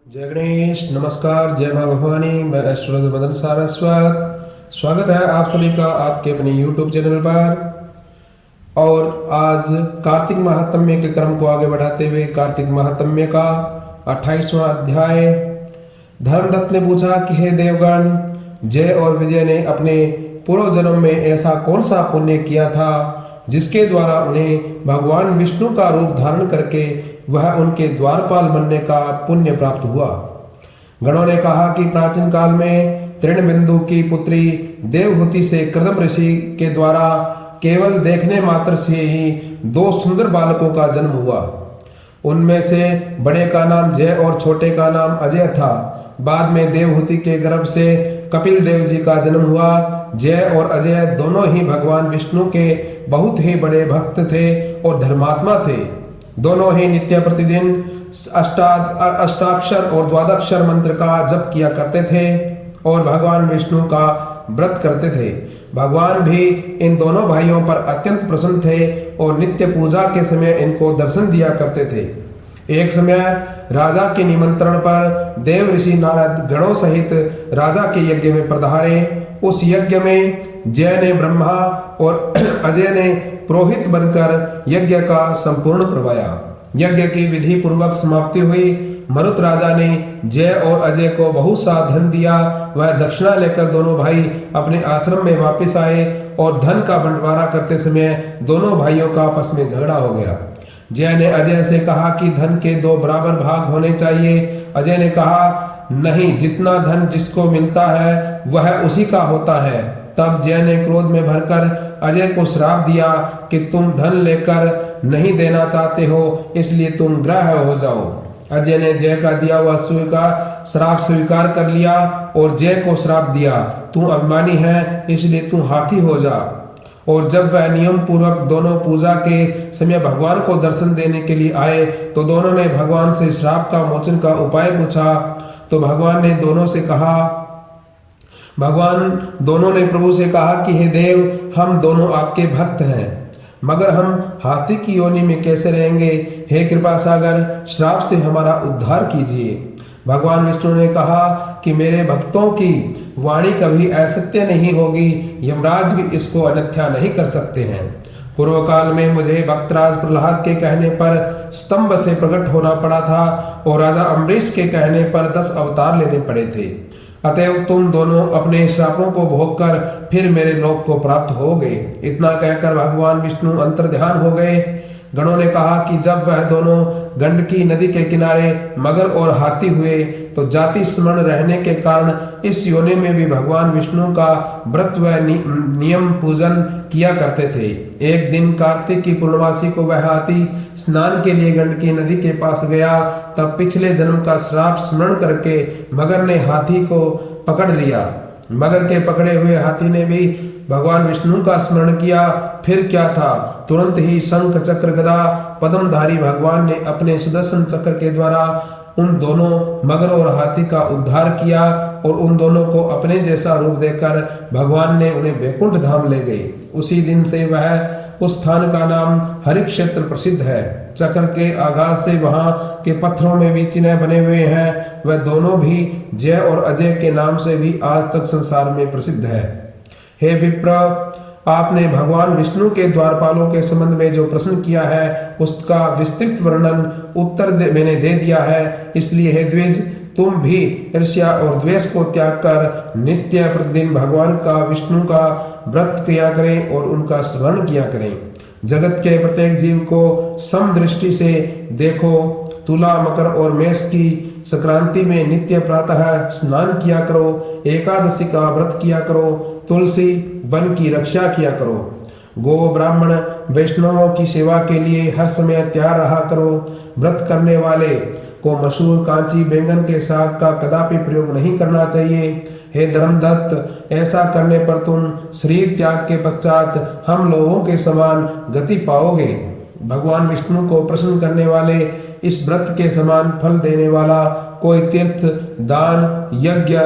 जय गणेश, नमस्कार, जय माँ भवानी। मैं ऐश्वर्य मदन सारस्वत। स्वागत है आप सभी का आपके अपने YouTube चैनल पर। और आज कार्तिक महात्म्य के क्रम को आगे बढ़ाते हुए कार्तिक महात्म्य का 28वां अध्याय। धर्मदत्त ने पूछा कि हे देवगण, जय और विजय ने अपने पूर्व जन्म में ऐसा कौन सा पुण्य किया था जिसके द्वारा उन्हें भगवान विष्णु का रूप धारण करके वह उनके द्वारपाल बनने का पुण्य प्राप्त हुआ। गणों ने कहा कि प्राचीन काल में तृणबिंदु की पुत्री देवहूति से कृदम ऋषि के द्वारा केवल देखने मात्र से ही 2 सुंदर बालकों का जन्म हुआ। उनमें से बड़े का नाम जय और छोटे का नाम अजय था। बाद में देवहूति के गर्भ से कपिल देव जी का जन्म हुआ। जय और अजय दोनों ही भगवान विष्णु के बहुत ही बड़े भक्त थे और धर्मात्मा थे। दोनों ही नित्य प्रतिदिन अष्टाक्षर और द्वादक्षर मंत्र का जप किया करते थे और भगवान विष्णु का व्रत करते थे। भगवान भी इन दोनों भाइयों पर अत्यंत प्रसन्न थे और नित्य पूजा के समय इनको दर्शन दिया करते थे। एक समय राजा के निमंत्रण पर देव ऋषि नारद गणों सहित राजा के यज्ञ में पधारे। उस यज्ञ में जय ने ब्रह्मा और अजय ने पुरोहित बनकर यज्ञ का संपूर्ण करवाया। यज्ञ की विधि पूर्वक समाप्ति हुई। मरुत राजा ने जय और अजय को बहुत सा धन दिया। वह दक्षिणा लेकर दोनों भाई अपने आश्रम में वापस आए और धन का बंटवारा करते समय दोनों भाइयों का आपस में झगड़ा हो गया। जय ने अजय से कहा कि धन के 2 बराबर भाग होने चाहिए। अजय ने कहा नहीं, जितना धन जिसको मिलता है वह उसी का होता है। तब जय ने क्रोध में भरकर अजय को श्राप दिया कि तुम धन लेकर नहीं देना चाहते हो, इसलिए तुम ग्रह हो जाओ। अजय ने जय का दिया हुआ श्राप स्वीकार कर लिया और जय को श्राप दिया, तू अभिमानी है इसलिए तू हाथी हो जा। और जब वह नियम पूर्वक दोनों पूजा के समय भगवान को दर्शन देने के लिए आए तो दोनों ने भगवान से श्राप का मोचन का उपाय पूछा। तो भगवान दोनों ने प्रभु से कहा कि हे देव, हम दोनों आपके भक्त हैं, मगर हम हाथी की योनि में कैसे रहेंगे? हे कृपा सागर, श्राप से हमारा उद्धार कीजिए। भगवान विष्णु ने कहा कि मेरे भक्तों की वाणी कभी असत्य नहीं होगी। यमराज भी इसको अन्यथा नहीं कर सकते हैं। पूर्व काल में मुझे भक्तराज प्रहलाद के कहने पर स्तंभ से प्रकट होना पड़ा था और राजा अम्बरीश के कहने पर 10 अवतार लेने पड़े थे। अतएव तुम दोनों अपने श्रापों को भोगकर फिर मेरे लोक को प्राप्त हो गए। इतना कहकर भगवान विष्णु अंतर्ध्यान हो गए। गणों ने कहा कि जब वह दोनों गंडकी नदी के किनारे मगर और हाथी हुए तो जाति स्मरण रहने के कारण इस योनि में भी भगवान विष्णु का व्रत व नियम पूजन किया करते थे। एक दिन कार्तिक की पूर्णमासी को वह हाथी स्नान के लिए गंडकी नदी के पास गया। तब पिछले जन्म का श्राप स्मरण करके मगर ने हाथी को पकड़ लिया। मगर के पकड़े हुए हाथी ने भी भगवान विष्णु का स्मरण किया। फिर क्या था, तुरंत ही शंख चक्र गदा पद्मधारी भगवान ने अपने सुदर्शन चक्र के द्वारा उन दोनों मगर और हाथी का उद्धार किया और उन दोनों को अपने जैसा रूप देकर भगवान ने उन्हें वैकुंठ धाम ले गए। उसी दिन से वह उस स्थान का नाम हरि क्षेत्र प्रसिद्ध है। चक्र के आघात से वहां के पत्थरों में भी चिन्ह बने हुए हैं। वह दोनों भी जय और अजय के नाम से भी आज तक संसार में प्रसिद्ध है। हे विप्र, आपने भगवान विष्णु के द्वारपालों के संबंध में जो प्रश्न किया है उसका विस्तृत वर्णन उत्तर मैंने दे दिया है। इसलिए हे द्विज, तुम भी ईर्ष्या और द्वेष को त्याग कर नित्य प्रतिदिन भगवान का विष्णु का व्रत किया करें और उनका स्मरण किया करें। जगत के प्रत्येक जीव को समदृष्टि से देखो। तुला, मकर और मेष की संक्रांति में नित्य प्रातः स्नान किया करो। एकादशी का व्रत किया करो। तुलसी वन की रक्षा किया करो। गो, ब्राह्मण, वैष्णवों की सेवा के लिए हर समय तैयार रहा करो। व्रत करने वाले को मसूर, कांची, बैंगन के साग का कदापि प्रयोग नहीं करना चाहिए। हे धर्मदत्त, ऐसा करने पर तुम शरीर त्याग के पश्चात हम लोगों के समान गति पाओगे। भगवान विष्णु को प्रसन्न करने वाले इस व्रत के समान फल देने वाला कोई तीर्थ, दान, यज्ञ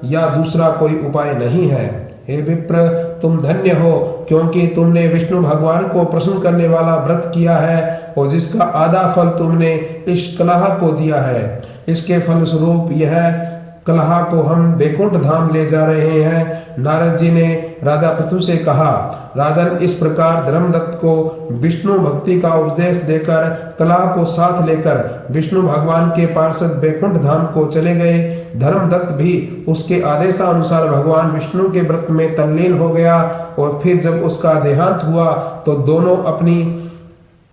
या दूसरा कोई उपाय नहीं है। हे विप्र, तुम धन्य हो, क्योंकि तुमने विष्णु भगवान को प्रसन्न करने वाला व्रत किया है और जिसका आधा फल तुमने इस कलह को दिया है। इसके फल स्वरूप यह कलह को हम बैकुंठ धाम ले जा रहे हैं। नारद जी ने राजा पृथु से कहा, राजन, इस प्रकार धर्मदत्त को विष्णु भक्ति का उपदेश देकर कलह को साथ लेकर विष्णु भगवान के पार्षद बैकुंठ धाम को चले गए। धर्मदत्त भी उसके आदेशानुसार भगवान विष्णु के व्रत में तल्लीन हो गया और फिर जब उसका देहांत हुआ तो दोनों अपनी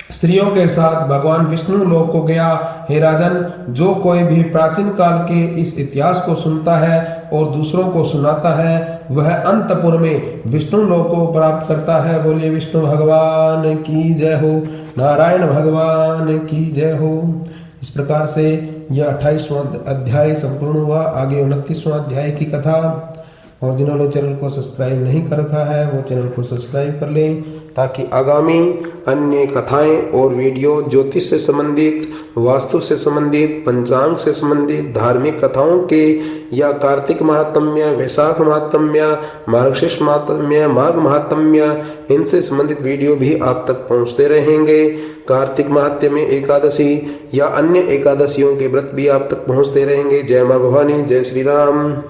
स्त्रियों के साथ भगवान विष्णु लोक को गया। हे राजन, जो कोई भी प्राचीन काल के इस इतिहास को सुनता है और दूसरों को सुनाता है, वह अंतपुर में विष्णु लोक को प्राप्त करता है। बोलिए विष्णु भगवान की जय हो, नारायण भगवान की जय हो। इस प्रकार से यह 28वां अध्याय संपूर्ण हुआ। आगे 29वां अध्याय की कथा। और जिन्होंने चैनल को सब्सक्राइब नहीं कर रखा है वो चैनल को सब्सक्राइब कर लें, ताकि आगामी अन्य कथाएं और वीडियो ज्योतिष से संबंधित, वास्तु से संबंधित, पंचांग से संबंधित, धार्मिक कथाओं के या कार्तिक महात्म्य, वैशाख महात्म्य, मार्गशीर्ष महात्म्य, माघ महात्म्य, इनसे संबंधित वीडियो भी आप तक पहुंचते रहेंगे। कार्तिक महात्म्य में एकादशी या अन्य एकादशियों के व्रत भी आप तक पहुंचते रहेंगे। जय मां भवानी, जय श्री राम।